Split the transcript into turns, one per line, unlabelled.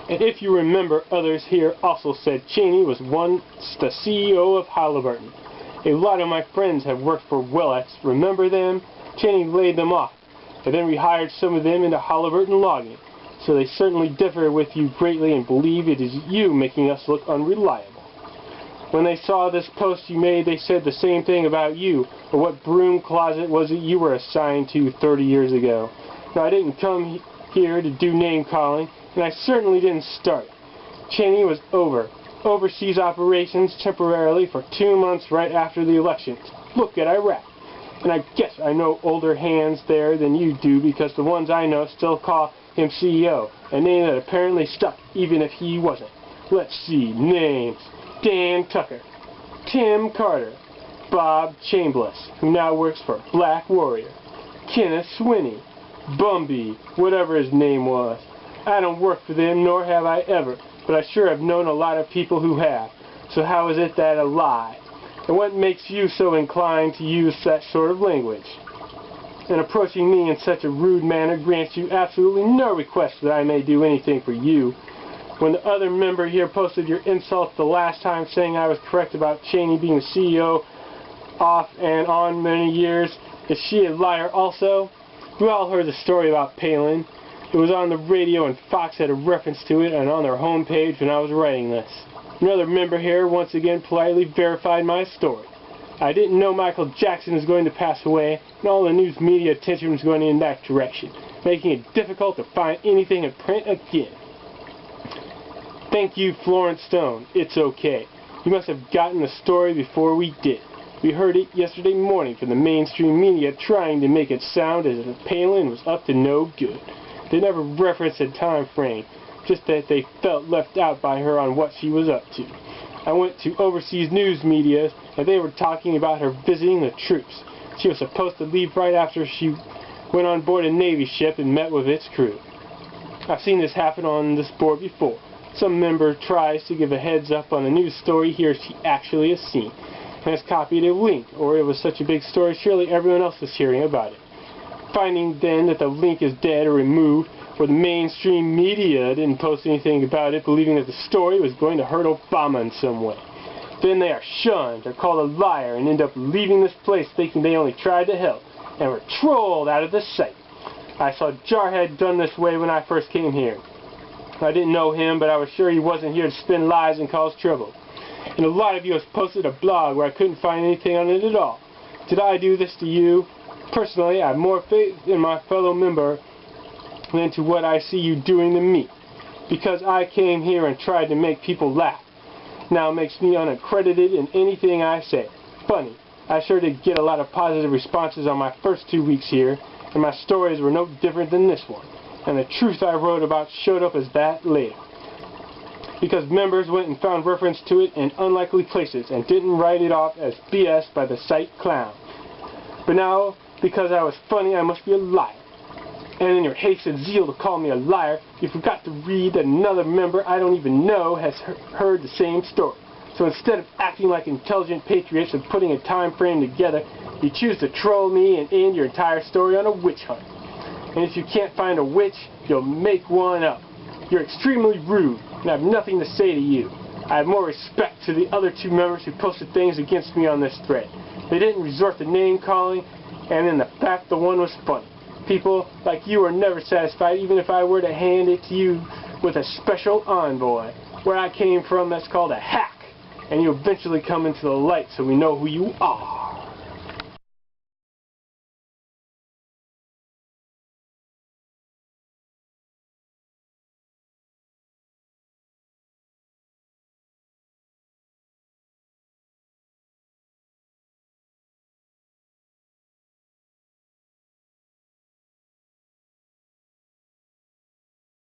And if you remember, others here also said Cheney was once the CEO of Halliburton. A lot of my friends have worked for Willets. Remember them? Cheney laid them off, and then rehired some of them into Halliburton logging. So they certainly differ with you greatly and believe it is you making us look unreliable. When they saw this post you made, they said the same thing about you, or what broom closet was it you were assigned to 30 years ago. Now, I didn't come here to do name calling, and I certainly didn't start. Cheney was overseas operations temporarily for 2 months right after the election. Look at Iraq. And I guess I know older hands there than you do, because the ones I know still call him CEO, a name that apparently stuck even if he wasn't. Let's see, names. Dan Tucker, Tim Carter, Bob Chambliss, who now works for Black Warrior, Kenneth Swinney, Bumby, whatever his name was. I don't work for them, nor have I ever, but I sure have known a lot of people who have. So how is it that a lie? And what makes you so inclined to use that sort of language? And approaching me in such a rude manner grants you absolutely no request that I may do anything for you. When the other member here posted your insults the last time saying I was correct about Cheney being the CEO off and on many years, is she a liar also? We all heard the story about Palin. It was on the radio and Fox had a reference to it and on their homepage when I was writing this. Another member here once again politely verified my story. I didn't know Michael Jackson was going to pass away, and all the news media attention was going in that direction, making it difficult to find anything in print again. Thank you, Florence Stone. It's okay. You must have gotten the story before we did. We heard it yesterday morning from the mainstream media trying to make it sound as if Palin was up to no good. They never referenced a time frame, just that they felt left out by her on what she was up to. I went to overseas news media, and they were talking about her visiting the troops. She was supposed to leave right after she went on board a Navy ship and met with its crew. I've seen this happen on this board before. Some member tries to give a heads up on a news story he or she actually has seen, and has copied a link, or it was such a big story surely everyone else was hearing about it. Finding then that the link is dead or removed, or the mainstream media didn't post anything about it, believing that the story was going to hurt Obama in some way. Then they are shunned, or called a liar, and end up leaving this place thinking they only tried to help, and were trolled out of the sight. I saw Jarhead done this way when I first came here. I didn't know him, but I was sure he wasn't here to spin lies and cause trouble. And a lot of you have posted a blog where I couldn't find anything on it at all. Did I do this to you? Personally, I have more faith in my fellow member than to what I see you doing to me, because I came here and tried to make people laugh. Now it makes me unaccredited in anything I say. Funny, I sure did get a lot of positive responses on my first 2 weeks here, and my stories were no different than this one. And the truth I wrote about showed up as that later. Because members went and found reference to it in unlikely places and didn't write it off as BS by the site clown. But now, because I was funny, I must be a liar. And in your haste and zeal to call me a liar, you forgot to read that another member I don't even know has heard the same story. So instead of acting like intelligent patriots and putting a time frame together, you choose to troll me and end your entire story on a witch hunt. And if you can't find a witch, you'll make one up. You're extremely rude, and I have nothing to say to you. I have more respect to the other 2 members who posted things against me on this thread. They didn't resort to name calling, and in the fact the one was funny. People like you are never satisfied, even if I were to hand it to you with a special envoy. Where I came from, that's called a hack, and you eventually come into the light so we know who you are.